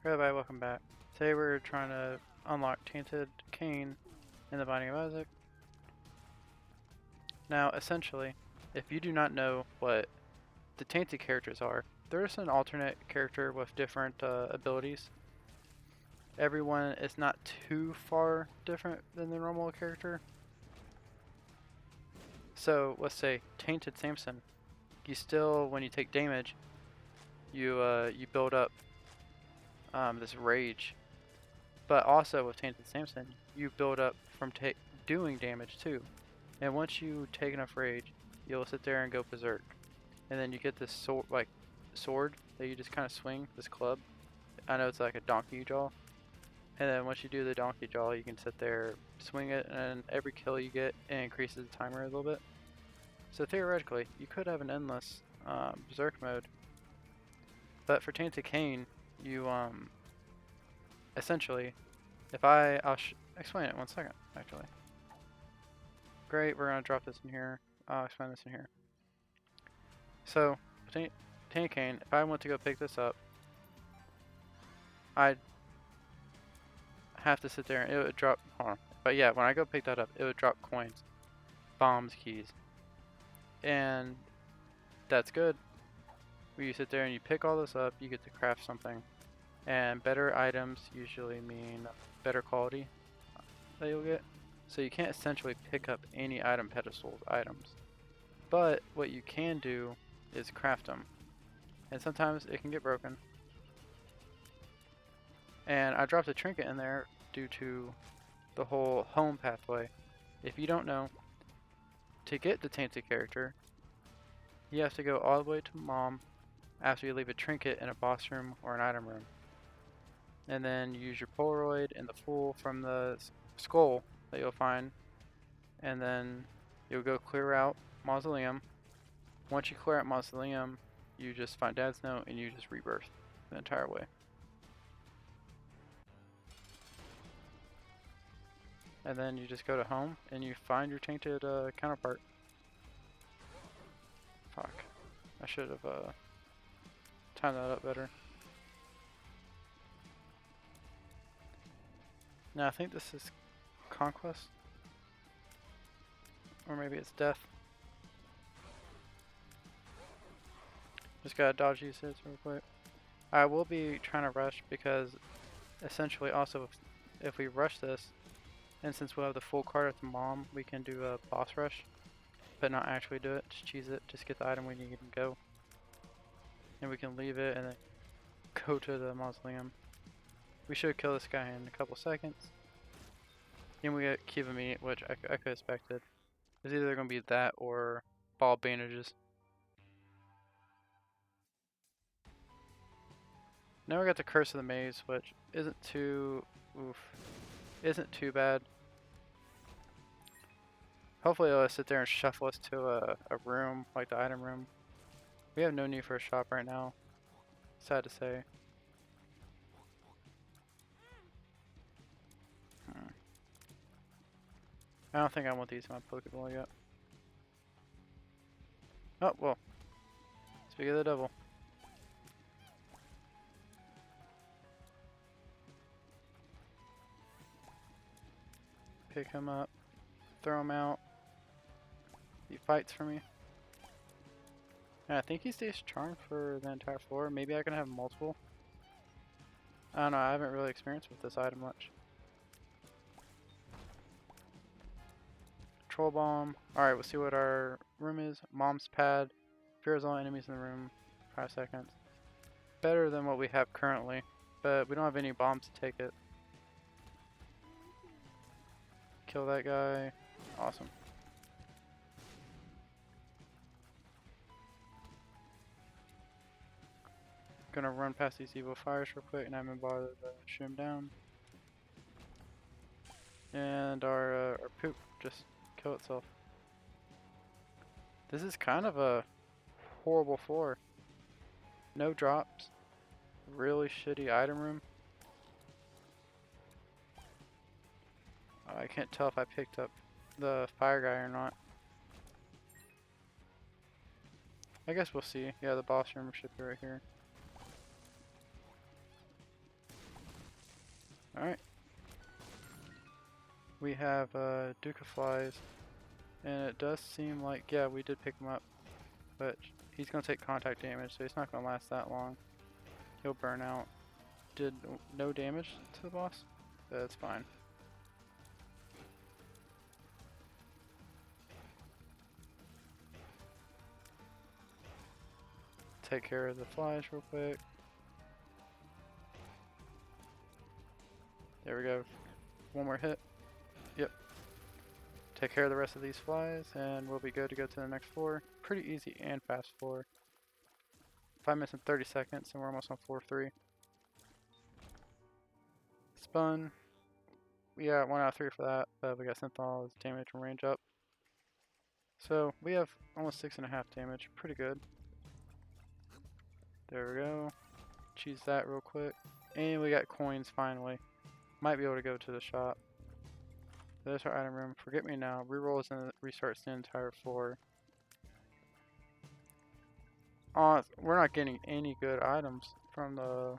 Everybody, welcome back. Today we're trying to unlock Tainted Cain in the Binding of Isaac. Now, essentially, if you do not know what the Tainted characters are, there's an alternate character with different abilities. Everyone is not too far different than the normal character. So, let's say Tainted Samson. You still, when you take damage, you build up this rage. But also with Tainted Samson, you build up from doing damage too. And once you take enough rage, you'll sit there and go berserk. And then you get this sword that you just kind of swing, this club. I know it's like a donkey jaw. And then once you do the donkey jaw, you can sit there, swing it, and every kill you get, it increases the timer a little bit. So theoretically, you could have an endless berserk mode. But for Tainted Cain, you essentially, I'll explain it in 1 second, actually. Great, we're gonna drop this in here. I'll explain this in here. So, Tainted Cain, if I want to go pick this up, I'd have to sit there and it would drop, hold on. But yeah, when I go pick that up, it would drop coins, bombs, keys. And that's good. When you sit there and you pick all this up, you get to craft something. And better items usually mean better quality that you'll get. So you can't essentially pick up any item pedestals items. But what you can do is craft them. And sometimes it can get broken. And I dropped a trinket in there due to the whole home pathway. If you don't know, to get the Tainted character, you have to go all the way to Mom after you leave a trinket in a boss room or an item room. And then use your Polaroid and the Fool from the skull that you'll find. And then you'll go clear out Mausoleum. Once you clear out Mausoleum, you just find Dad's note and you just rebirth the entire way. And then you just go to home and you find your Tainted counterpart. Fuck. I should have timed that up better. Now I think this is Conquest. Or maybe it's Death. Just gotta dodge these hits real quick. I will be trying to rush because essentially also if we rush this, and since we'll have the full card at the Mom, we can do a boss rush. But not actually do it, just cheese it, just get the item we need and go. And we can leave it and then go to the Mausoleum. We should kill this guy in a couple seconds. And we get Kiva meat, which I could have expected. It's either going to be that or ball bandages. Now we got the Curse of the Maze, which isn't too bad. Hopefully it'll sit there and shuffle us to a room, like the item room. We have no need for a shop right now. Sad to say. I don't think I want these in my Pokeball yet. Oh, well. Speak of the devil. Pick him up. Throw him out. He fights for me. And I think he stays charmed for the entire floor. Maybe I can have multiple. I don't know, I haven't really experienced with this item much. Troll Bomb. Alright, we'll see what our room is. Mom's Pad. Fears all enemies in the room. 5 seconds. Better than what we have currently. But we don't have any bombs to take it. Kill that guy. Awesome. Gonna run past these evil fires real quick and I haven't bothered to shoot him down. And our poop just kill itself. This is kind of a horrible floor. No drops. Really shitty item room. I can't tell if I picked up the fire guy or not. I guess we'll see. Yeah, the boss room should be right here. Alright. We have Duke of Flies. And it does seem like, yeah, we did pick him up. But he's going to take contact damage, so he's not going to last that long. He'll burn out. Did no damage to the boss? That's fine. Take care of the flies real quick. There we go. One more hit. Yep. Take care of the rest of these flies and we'll be good to go to the next floor. Pretty easy and fast floor. 5 minutes and 30 seconds and we're almost on floor 3. Spun. We got 1 out of 3 for that, but we got Synthol as damage and range up. So we have almost 6.5 damage. Pretty good. There we go. Choose that real quick. And we got coins finally. Might be able to go to the shop. There's our item room. Forget me now. Rerolls and restarts the entire floor. We're not getting any good items from the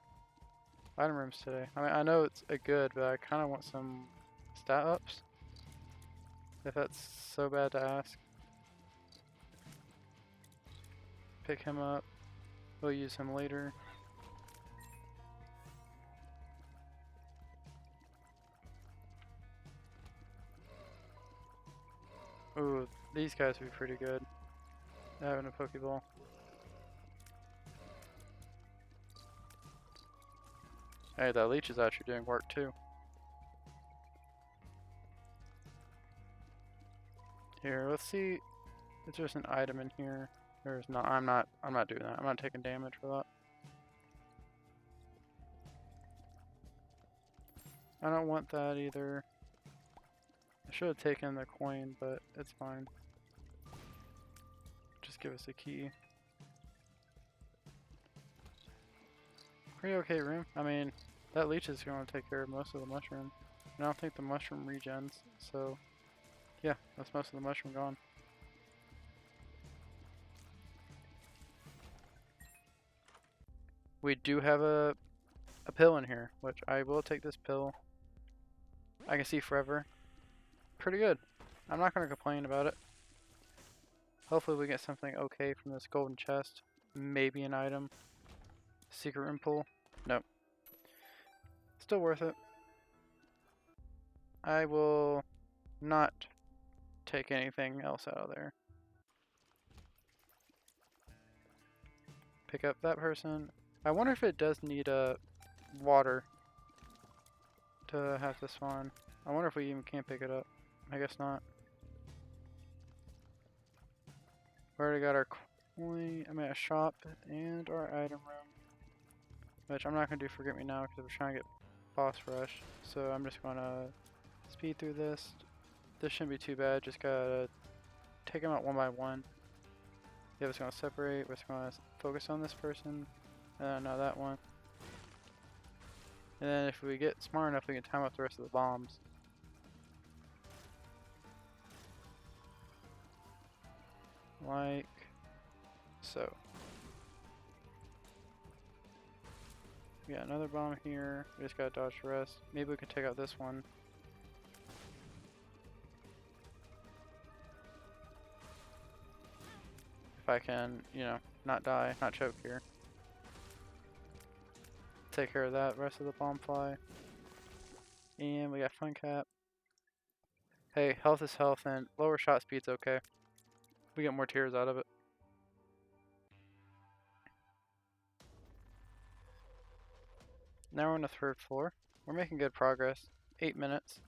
item rooms today. I mean, I know it's a good, but I kind of want some stat ups. If that's so bad to ask. Pick him up. We'll use him later. Ooh, these guys would be pretty good. Having a Pokeball. Hey, that leech is actually doing work too. Here, let's see if there's an item in here. There's not. I'm not doing that. I'm not taking damage for that. I don't want that either. I should have taken the coin, but it's fine. Just give us a key. Pretty okay room. I mean, that leech is going to take care of most of the mushroom. And I don't think the mushroom regens, so yeah, that's most of the mushroom gone. We do have a pill in here, which I will take this pill. I can see forever. Pretty good. I'm not going to complain about it. Hopefully we get something okay from this golden chest. Maybe an item. Secret room pool. Nope. Still worth it. I will not take anything else out of there. Pick up that person. I wonder if it does need water to have this one. I wonder if we even can pick it up. I guess not. We already got our coin, a shop, and our item room. Which I'm not going to do Forget Me Now because we're trying to get boss rush. So I'm just going to speed through this. This shouldn't be too bad. Just gotta take them out one by one. Yeah, it's going to separate. We're just going to focus on this person. And now that one. And then if we get smart enough, we can time up the rest of the bombs. Like so. We got another bomb here. We just gotta dodge the rest. Maybe we can take out this one. If I can, not die, not choke here. Take care of that rest of the bomb fly. And we got Fun Cap. Hey, health is health and lower shot speed's okay. We get more tears out of it. Now we're on the 3rd floor. We're making good progress. 8 minutes.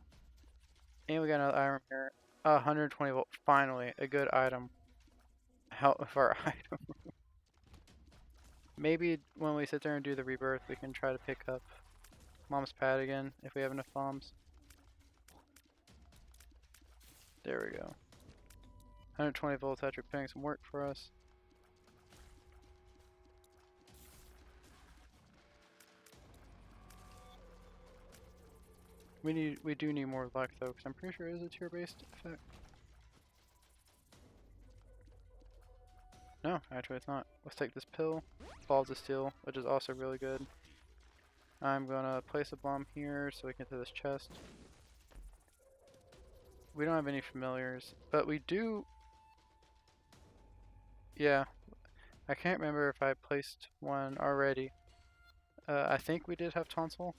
And we got another item here. 120 volt. Finally, a good item. Help with our item. Maybe when we sit there and do the rebirth, we can try to pick up Mom's pad again if we have enough bombs. There we go. 120 volts after putting some work for us. We do need more luck though, because I'm pretty sure it is a tier-based effect. No, actually it's not. Let's take this pill. Balls of Steel, which is also really good. I'm gonna place a bomb here so we can get to this chest. We don't have any familiars, but we do. Yeah, I can't remember if I placed one already. I think we did have tonsil,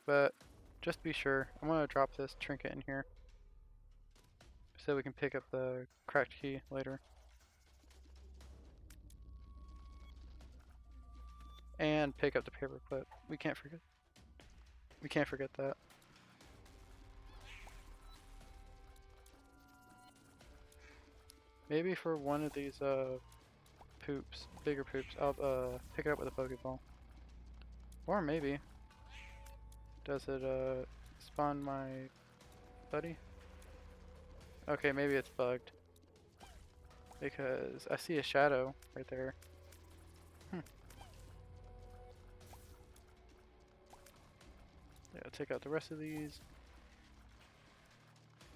but just to be sure, I'm gonna drop this trinket in here so we can pick up the cracked key later. And pick up the paperclip. We can't forget. We can't forget that. Maybe for one of these poops, bigger poops, I'll pick it up with a Pokeball. Or maybe does it spawn my buddy? Okay, maybe it's bugged because I see a shadow right there. Yeah, take out the rest of these.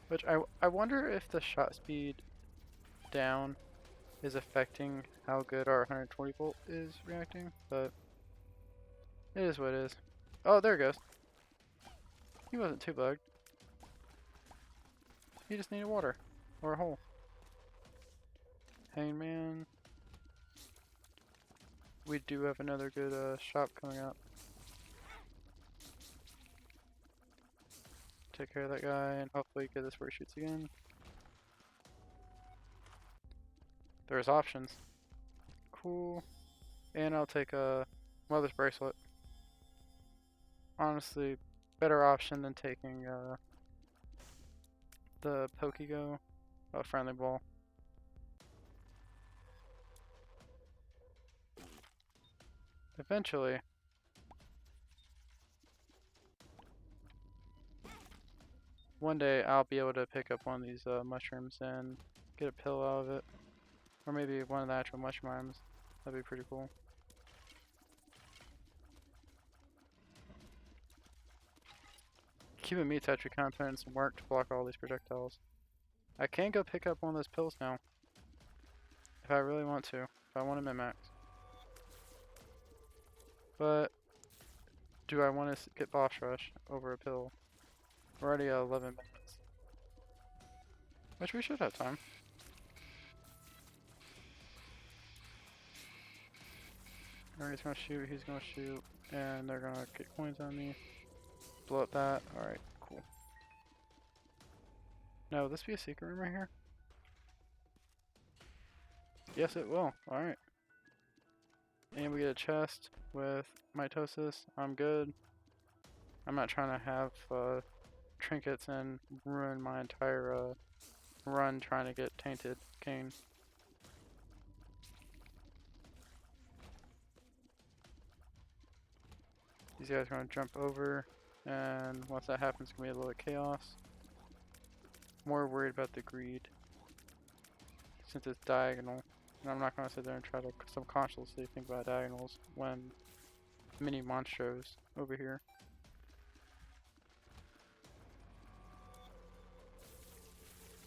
Which I wonder if the shot speed down is affecting how good our 120 volt is reacting, but it is what it is. Oh, there it goes. He wasn't too bugged. He just needed water or a hole. Hangman. We do have another good shop coming up. Take care of that guy and hopefully get this where he shoots again. There's options. Cool. And I'll take a mother's bracelet. Honestly, better option than taking the Pokego, a friendly ball. Eventually. One day I'll be able to pick up one of these mushrooms and get a pill out of it. Or maybe one of the actual mushrooms. That'd be pretty cool. Keeping me Tetra kind of putting some work to block all these projectiles. I can go pick up one of those pills now. If I really want to. If I want to min-max. But do I want to get Boss Rush over a pill? We're already at 11 minutes. Which we should have time. Alright, he's gonna shoot, he's gonna shoot, and they're gonna get coins on me. Blow up that. Alright, cool. Now, will this be a secret room right here? Yes, it will. Alright. And we get a chest with mitosis. I'm good. I'm not trying to have trinkets and ruin my entire run trying to get Tainted Cain. These guys are going to jump over, and once that happens, it's going to be a little chaos. More worried about the greed, since it's diagonal. And I'm not going to sit there and try to subconsciously think about diagonals when mini monstros over here.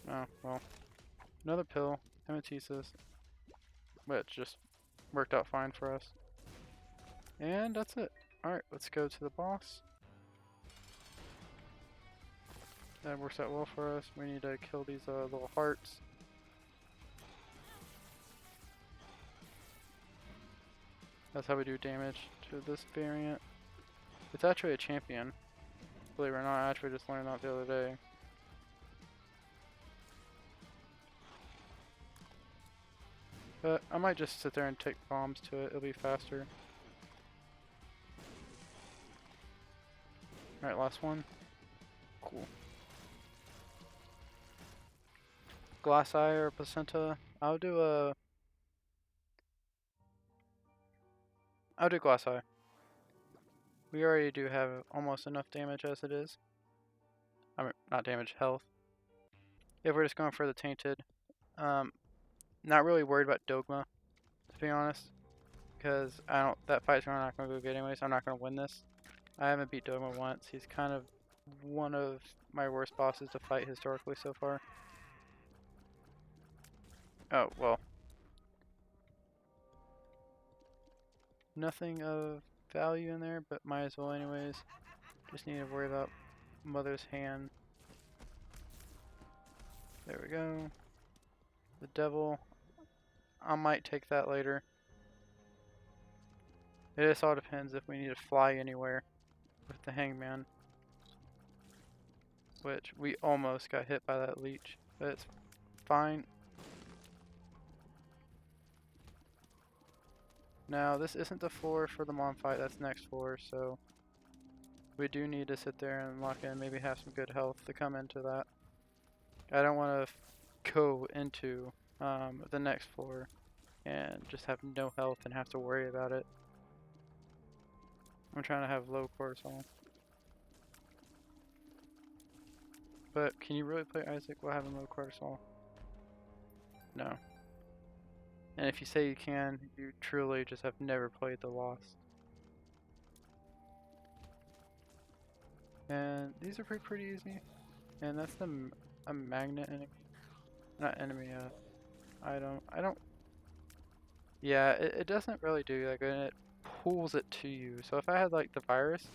Oh, well. Another pill, hematesis, which just worked out fine for us. And that's it. Alright, let's go to the boss. That works out well for us. We need to kill these little hearts. That's how we do damage to this variant. It's actually a champion. Believe it or not, I actually just learned that the other day. But I might just sit there and take bombs to it. It'll be faster. Alright, last one. Cool. Glass eye or placenta. I'll do glass eye. We already do have almost enough damage as it is. I mean, not damage, health. If we're just going for the tainted. Not really worried about Dogma, to be honest. Because that fight's not gonna go good anyways. I'm not gonna win this. I haven't beat Dogma once. He's kind of one of my worst bosses to fight historically so far. Oh, well. Nothing of value in there, but might as well anyways. Just need to worry about Mother's Hand. There we go. The Devil. I might take that later. It just all depends if we need to fly anywhere with the Hangman. Which we almost got hit by that leech, but it's fine. Now this isn't the floor for the mom fight, that's next floor, so we do need to sit there and lock in, maybe have some good health to come into that. I don't want to go into the next floor and just have no health and have to worry about it. I'm trying to have low cortisol. But can you really play Isaac while having low cortisol? No. And if you say you can, you truly just have never played The Lost. And these are pretty easy. And that's a magnet enemy. Not enemy, item. I don't... Yeah, it doesn't really do that good, and it pulls it to you. So if I had like the virus,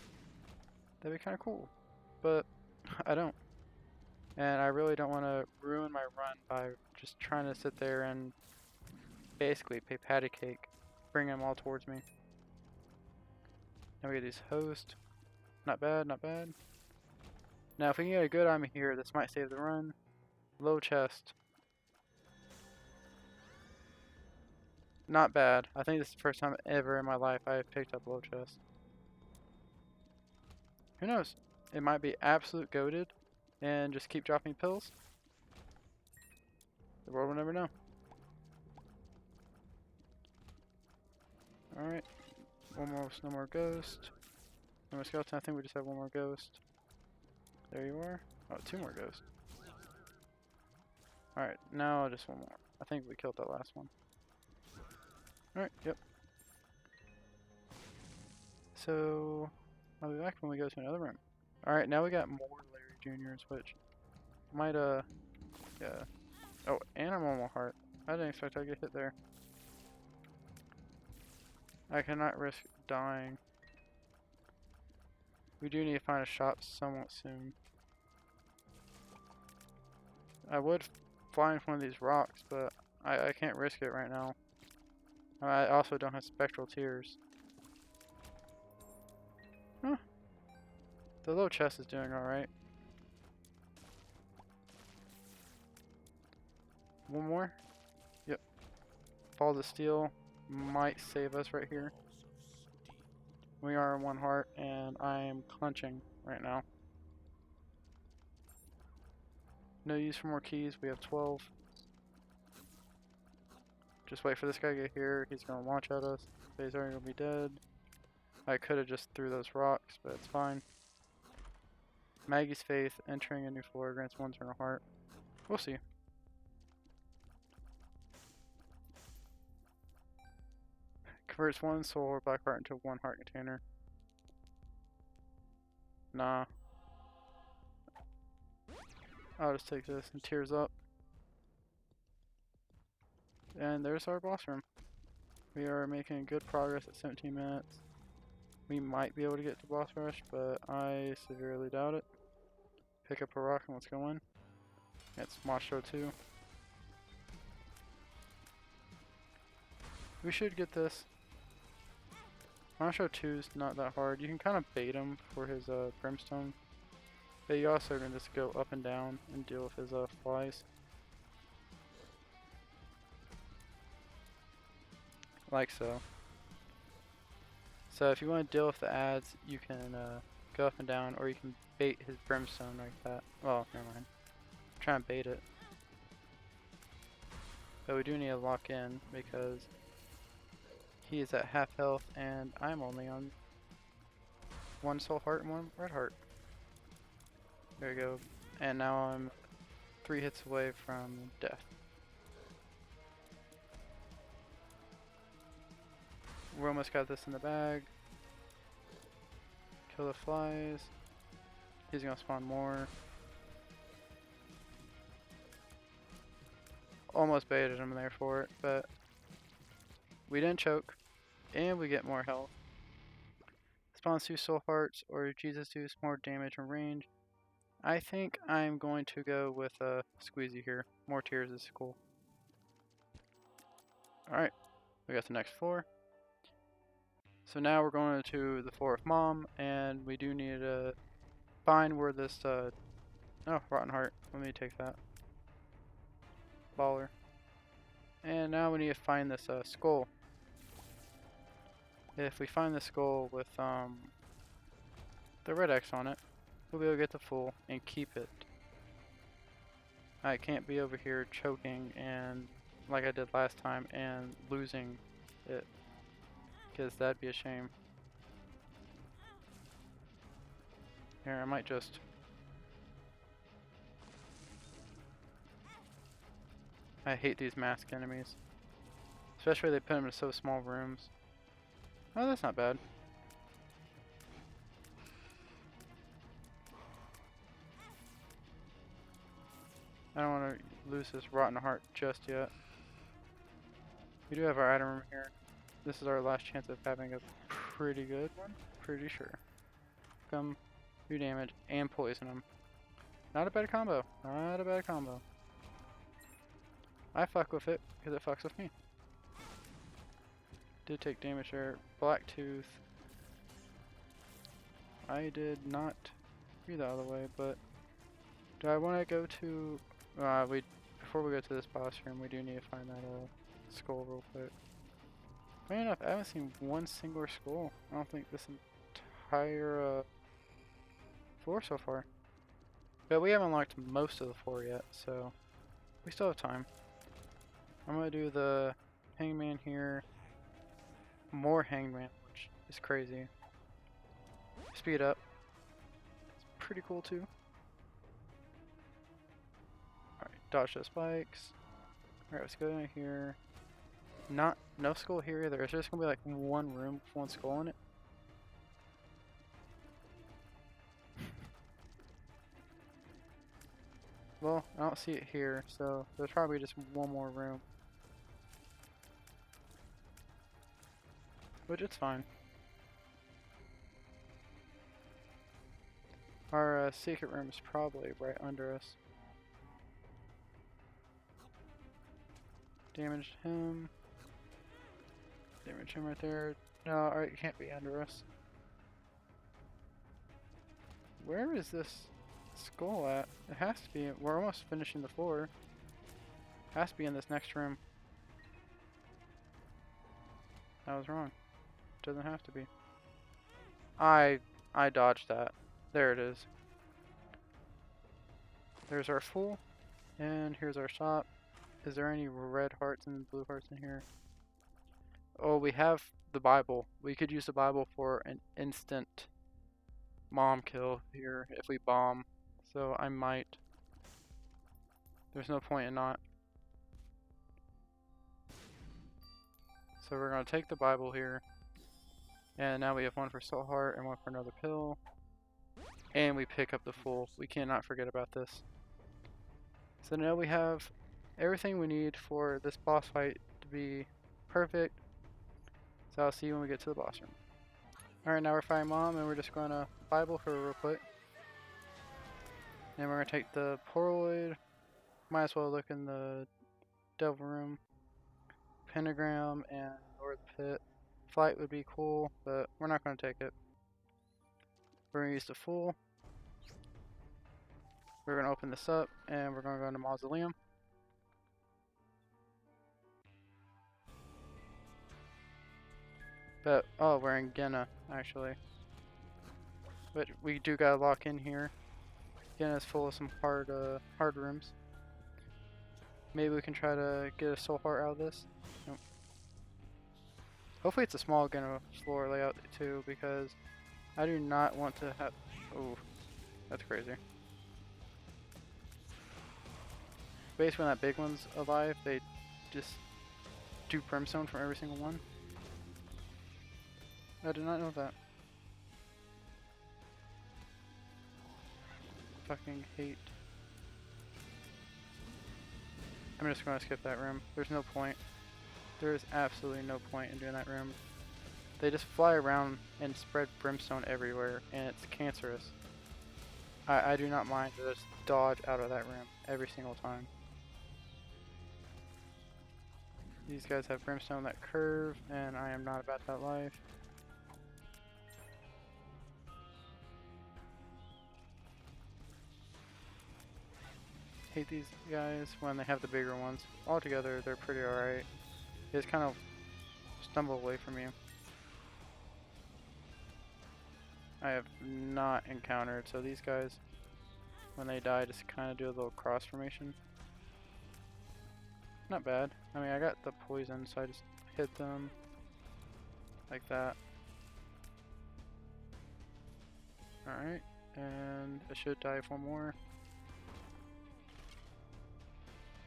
that'd be kind of cool. But I don't. And I really don't want to ruin my run by just trying to sit there and basically play patty cake. Bring them all towards me. Now we get these hosts. Not bad, not bad. Now if we can get a good item here, this might save the run. Low chest. Not bad. I think this is the first time ever in my life I have picked up low chest. Who knows? It might be absolute goated and just keep dropping pills. The world will never know. Alright. No more ghost. No more skeleton. I think we just have one more ghost. There you are. Oh, two more ghosts. Alright, now just one more. I think we killed that last one. Alright, yep. So, I'll be back when we go to another room. Alright, now we got more Larry Juniors, which might, yeah. Oh, and I'm on my heart. I didn't expect I'd get hit there. I cannot risk dying. We do need to find a shop somewhat soon. I would fly into one of these rocks, but I can't risk it right now. I also don't have spectral tears. Huh. The little chest is doing alright. One more? Yep. Balls of Steel might save us right here. We are in one heart, and I am clenching right now. No use for more keys. We have 12. Just wait for this guy to get here. He's going to launch at us. He's already going to be dead. I could have just threw those rocks, but it's fine. Maggie's Faith, entering a new floor, grants one turn of heart. We'll see. Converts one soul or black heart into one heart container. Nah. I'll just take this and tears up. And there's our boss room. We are making good progress at 17 minutes. We might be able to get to boss rush, but I severely doubt it. Pick up a rock and let's go in. It's Macho 2. We should get this. Macho 2 is not that hard. You can kind of bait him for his brimstone. But you also can just go up and down and deal with his flies. Like so. So if you want to deal with the ads, you can go up and down, or you can bait his brimstone like that. Well, never mind. Try and bait it. But we do need to lock in because he is at half health and I'm only on one soul heart and one red heart. There we go. And now I'm 3 hits away from death. We almost got this in the bag. Kill the flies. He's gonna spawn more. Almost baited him there for it, but we didn't choke. And we get more health. Spawns 2 soul hearts, or Jesus deals more damage and range. I think I'm going to go with a squeezy here. More tears is cool. Alright, we got the next floor. So now we're going to the floor of Mom, and we do need to find where this, oh, Rotten Heart. Let me take that. Baller. And now we need to find this, skull. If we find the skull with, the red X on it, we'll be able to get the full and keep it. I can't be over here choking and, like I did last time, and losing it. Because that'd be a shame. Here, I might just... I hate these masked enemies. Especially they put them in so small rooms. Oh, that's not bad. I don't want to lose this rotten heart just yet. We do have our item room here. This is our last chance of having a pretty good one. Pretty sure. Come, do damage, and poison them. Not a bad combo. Not a bad combo. I fuck with it because it fucks with me. Did take damage there. Black Tooth. I did not read that out of the way, but do I want to go to? Before we go to this boss room, we do need to find that skull real quick. Funny enough, I haven't seen one single skull. I don't think this entire floor so far. But we haven't unlocked most of the floor yet, so we still have time. I'm gonna do the hangman here. More hangman, which is crazy. Speed up. It's pretty cool too. Alright, dodge those spikes. Alright, let's go in here. No skull here either. It's just gonna be like one room with one skull in it. Well, I don't see it here, so there's probably just one more room. Which it's fine. Our secret room is probably right under us. Damaged him. Damage him right there. No, alright, it can't be under us. Where is this skull at? It has to be. We're almost finishing the floor. Has to be in this next room. I was wrong. Doesn't have to be. I dodged that. There it is. There's our full, and here's our shop. Is there any red hearts and blue hearts in here? Oh, we have the Bible. We could use the Bible for an instant mom kill here if we bomb. So I might. There's no point in not. So we're going to take the Bible here. And now we have one for soul heart and one for another pill. And we pick up the full. We cannot forget about this. So now we have everything we need for this boss fight to be perfect. So I'll see you when we get to the boss room. Alright, now we're fighting Mom, and we're just going to Bible her real quick. And we're going to take the Poroid. Might as well look in the Devil Room. Pentagram and Lord Pit. Flight would be cool, but we're not going to take it. We're going to use the Fool. We're going to open this up, and we're going to go into Mausoleum. But, oh, we're in Genna, actually. But we do gotta lock in here. Genna's full of some hard rooms. Maybe we can try to get a soul heart out of this. Nope. Hopefully it's a small Genna floor layout too, because I do not want to have... Oh, that's crazy. Basically when that big one's alive, they just do brimstone from every single one. I did not know that. Fucking hate. I'm just gonna skip that room. There's no point. There is absolutely no point in doing that room. They just fly around and spread brimstone everywhere, and it's cancerous. I do not mind to just dodge out of that room every single time. These guys have brimstone that curve, and I am not about that life. Hate these guys when they have the bigger ones. Altogether, they're pretty alright. They just kind of stumble away from you. I have not encountered, so these guys, when they die, just kind of do a little cross formation. Not bad. I mean, I got the poison, so I just hit them like that. Alright, and I should die of one more.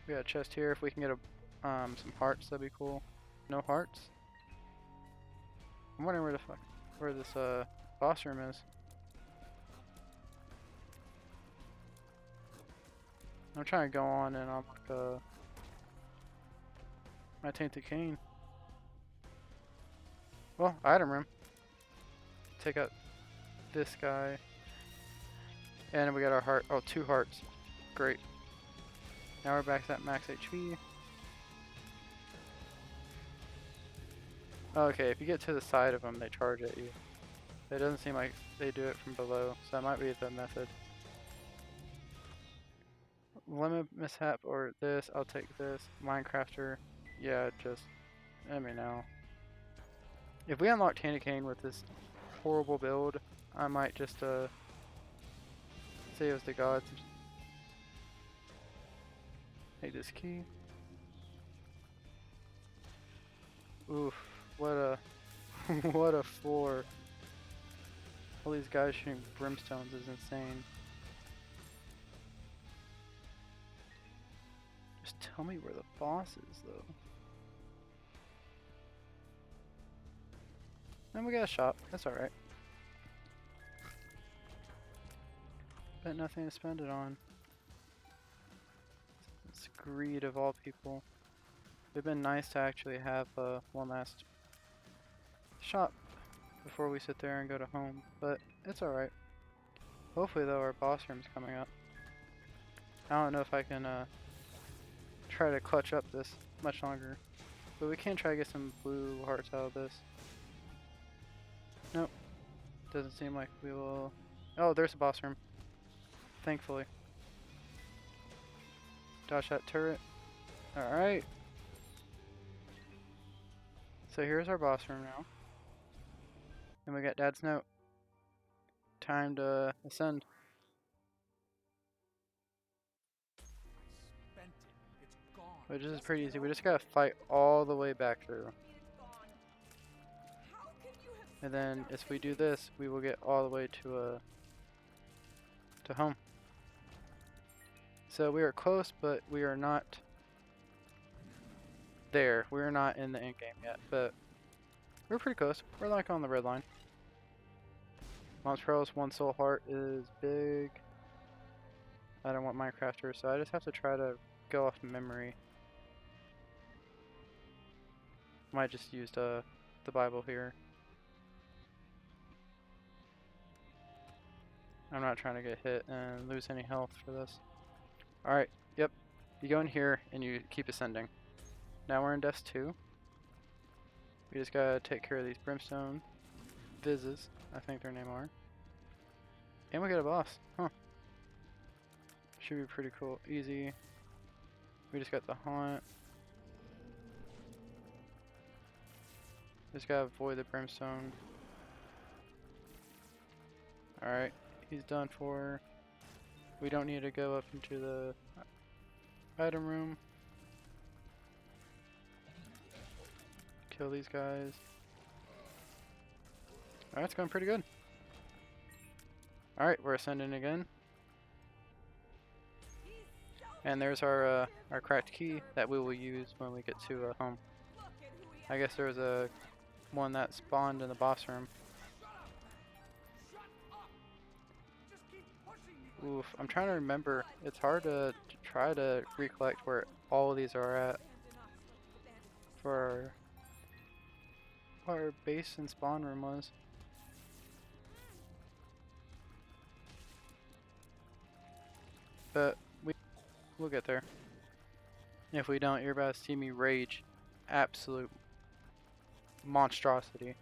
We got a chest here. If we can get some hearts, that'd be cool. No hearts? I'm wondering where this boss room is. I'm trying to go on and unlock my Tainted Cain. Well, item room. Take out this guy. And we got our heart. Oh, 2 hearts. Great. Now we're back at max HP. Okay, if you get to the side of them, they charge at you. It doesn't seem like they do it from below, so that might be the method. Lemon mishap or this, I'll take this. Minecrafter, yeah, just let me know. If we unlock Tainted Cain with this horrible build, I might just say it was the gods. Take this key. Oof, what a what a floor. All these guys shooting brimstones is insane. Just tell me where the boss is, though. And we got a shop. That's alright. But nothing to spend it on. It's greed of all people. It'd been nice to actually have one last shop before we sit there and go to home, but it's alright. Hopefully though our boss room's coming up. I don't know if I can try to clutch up this much longer, but we can try to get some blue hearts out of this. Nope, doesn't seem like we will. Oh, there's a boss room, thankfully. Dodge that turret. Alright, so here's our boss room now. And we got Dad's note. Time to ascend. Which is pretty easy. We just gotta fight all the way back through. And then if we do this, we will get all the way to home. So we are close, but we are not there. We are not in the end game yet, but we're pretty close. We're like on the red line. Mom's Pearl's 1 soul heart is big. I don't want Minecrafter, so I just have to try to go off memory. Might just use the Bible here. I'm not trying to get hit and lose any health for this. Alright, yep. You go in here and you keep ascending. Now we're in Death 2. We just gotta take care of these brimstone Vizzes, I think their name are. And we get a boss. Huh. Should be pretty cool. Easy. We just got the haunt. Just gotta avoid the brimstone. Alright, he's done for. We don't need to go up into the item room. Kill these guys. Alright, it's going pretty good. Alright, we're ascending again. And there's our cracked key that we will use when we get to home. I guess there's a one that spawned in the boss room. Oof, I'm trying to remember. It's hard to try to recollect where all of these are at. For our base and spawn room was. But we'll get there. If we don't, you're about to see me rage. Absolute monstrosity.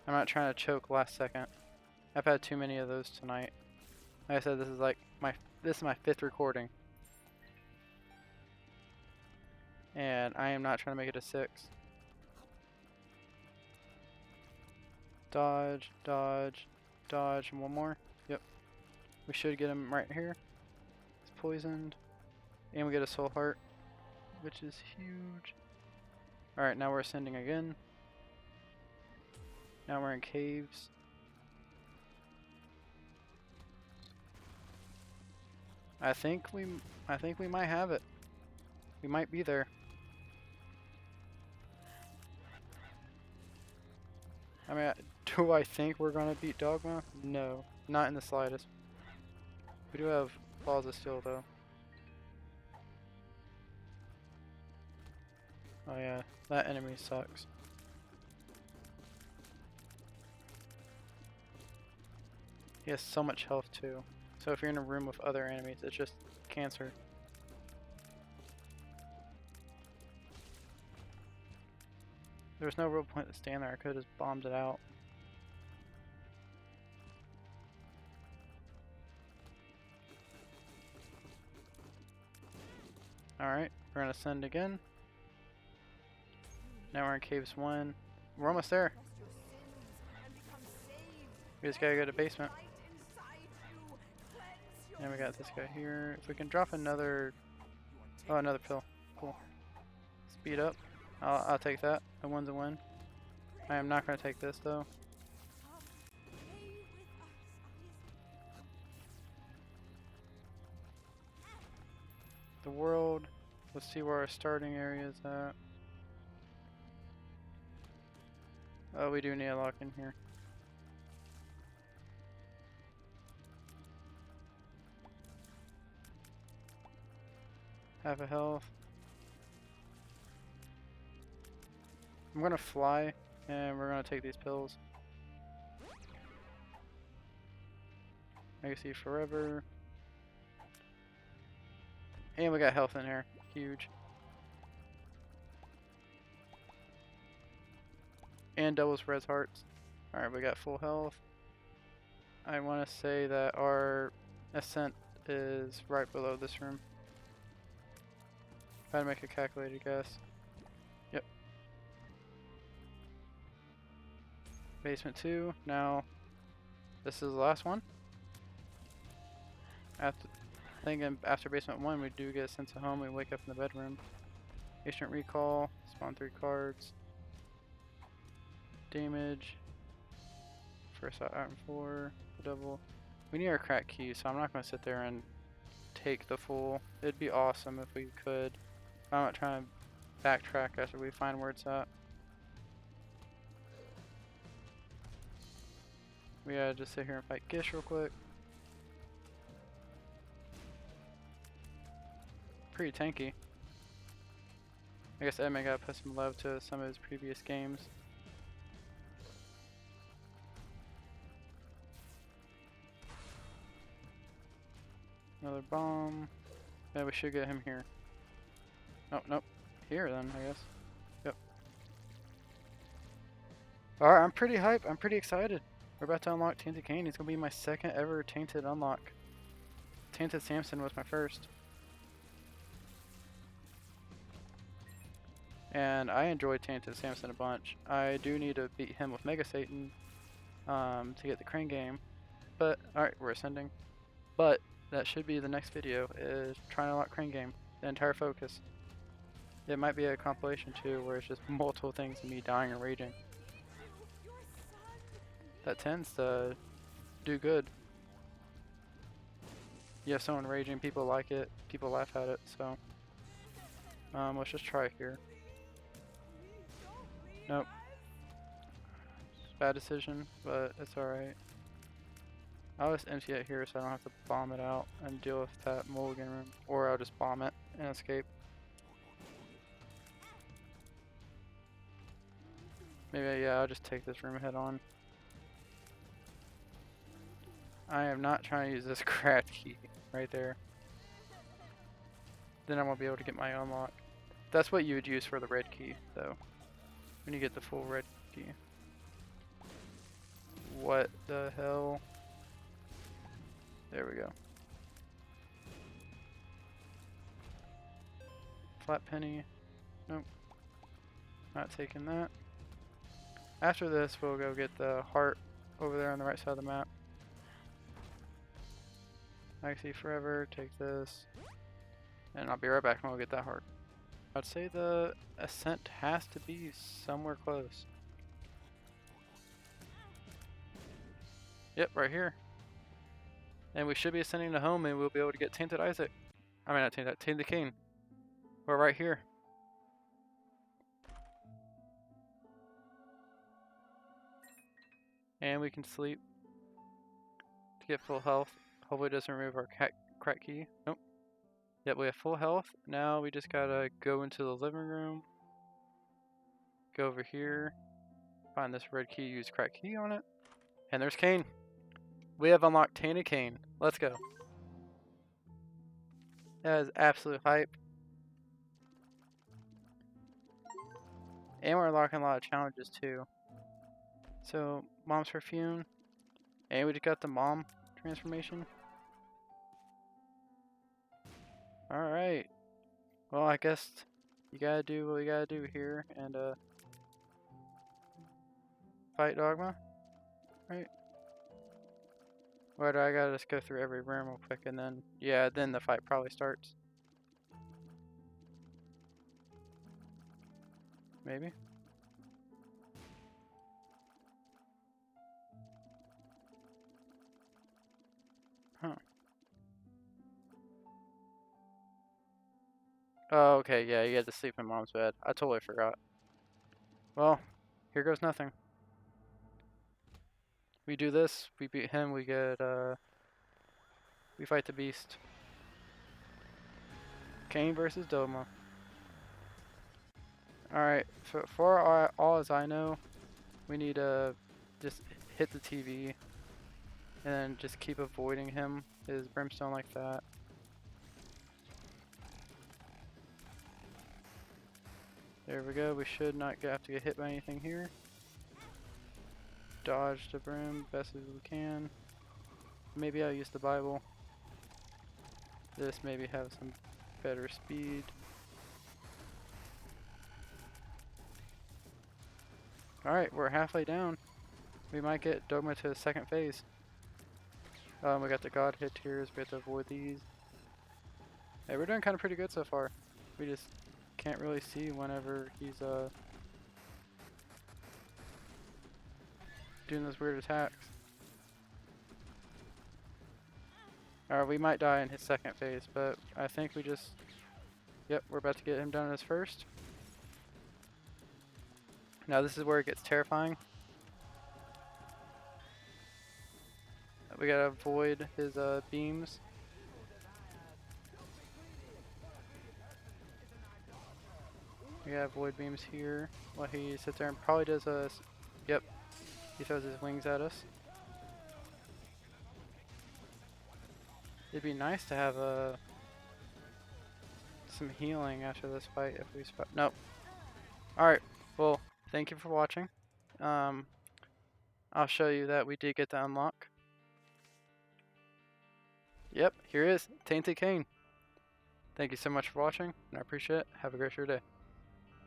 I'm not trying to choke last second. I've had too many of those tonight. Like I said, this is like this is my 5th recording. And I am not trying to make it a 6. Dodge, dodge, dodge, and one more. Yep. We should get him right here. He's poisoned. And we get a soul heart, which is huge. Alright, now we're ascending again. Now we're in caves. I think we might have it. We might be there. I mean, do I think we're gonna beat Dogma? No, not in the slightest. We do have balls of steel though. Oh yeah, that enemy sucks. He has so much health too. So if you're in a room with other enemies, it's just cancer. There was no real point to stand there. I could have just bombed it out. Alright, we're gonna ascend again. Now we're in caves 1. We're almost there. We just gotta go to basement. And we got this guy here. If we can drop another... Oh, another pill. Cool. Speed up. I'll take that. The one's a win. I am not gonna take this though. The world. Let's see where our starting area is at. Oh, we do need a lock in here. Half a health. I'm gonna fly, and we're gonna take these pills. Legacy forever. And we got health in here. Huge. And doubles res hearts. Alright, we got full health. I want to say that our ascent is right below this room. Try to make a calculated guess. Yep. Basement 2. Now, this is the last one. After, I think after basement 1, we do get a sense of home. We wake up in the bedroom. Patient recall. Spawn 3 cards. Damage. First item 4. The double. We need our crack key, so I'm not going to sit there and take the full. It'd be awesome if we could. I'm not trying to backtrack after we find where it's at. We gotta just sit here and fight Gish real quick. Pretty tanky. I guess Edmund gotta put some love to some of his previous games. Another bomb. Yeah, we should get him here. Oh, nope. Here then, I guess. Yep. Alright, I'm pretty hyped. I'm pretty excited. We're about to unlock Tainted Cain. It's gonna be my 2nd ever Tainted unlock. Tainted Samson was my first. And I enjoyed Tainted Samson a bunch. I do need to beat him with Mega Satan to get the crane game. But, alright, we're ascending. But, that should be the next video, is trying to unlock crane game. The entire focus. It might be a compilation too, where it's just multiple things of me dying and raging. That tends to do good. You have someone raging, people like it, people laugh at it, so let's just try it here. Nope. Bad decision, but it's alright. I'll just empty it here so I don't have to bomb it out and deal with that mulligan room. Or I'll just bomb it and escape. Maybe, yeah, I'll just take this room head on. I am not trying to use this craft key right there. Then I won't be able to get my unlock. That's what you would use for the red key, though. When you get the full red key. What the hell? There we go. Flat penny. Nope. Not taking that. After this, we'll go get the heart over there on the right side of the map. Maxi forever, take this. And I'll be right back when we'll get that heart. I'd say the ascent has to be somewhere close. Yep, right here. And we should be ascending to home and we'll be able to get Tainted Isaac. I mean, not Tainted, Tainted Cain. We're right here. And we can sleep to get full health. Hopefully it doesn't remove our crack key. Nope. Yep, we have full health. Now we just gotta go into the living room. Go over here. Find this red key, use crack key on it. And there's Cain. We have unlocked Tainted Cain. Let's go. That is absolute hype. And we're unlocking a lot of challenges too. So, Mom's Perfume. And we just got the Mom transformation. Alright. Well, I guess you gotta do what we gotta do here and fight Dogma. Right? Or do I gotta just go through every room real quick and then, yeah, then the fight probably starts. Maybe? Huh. Oh, okay, yeah, you had to sleep in Mom's bed. I totally forgot. Well, here goes nothing. We do this, we beat him, we get, we fight the beast. Cain versus Dogma. Alright, for all as I know, we need to just hit the TV and then just keep avoiding him, his brimstone like that. There we go, we should not have to get hit by anything here. Dodge the brim best as we can. Maybe I'll use the Bible. This maybe have some better speed. Alright, we're halfway down. We might get Dogma to the second phase. We got the God hit tiers, we have to avoid these. Hey, we're doing kind of pretty good so far. We just can't really see whenever he's doing those weird attacks. Or we might die in his second phase, but I think we just... Yep, we're about to get him done in his first. Now this is where it gets terrifying. We gotta avoid his beams. We gotta avoid beams here while he sits there and probably does a... Yep, he throws his wings at us. It'd be nice to have some healing after this fight if we spot. Nope. Alright, well, thank you for watching. I'll show you that we did get the unlock. Yep, here is Tainted Cain. Thank you so much for watching, and I appreciate it. Have a great day.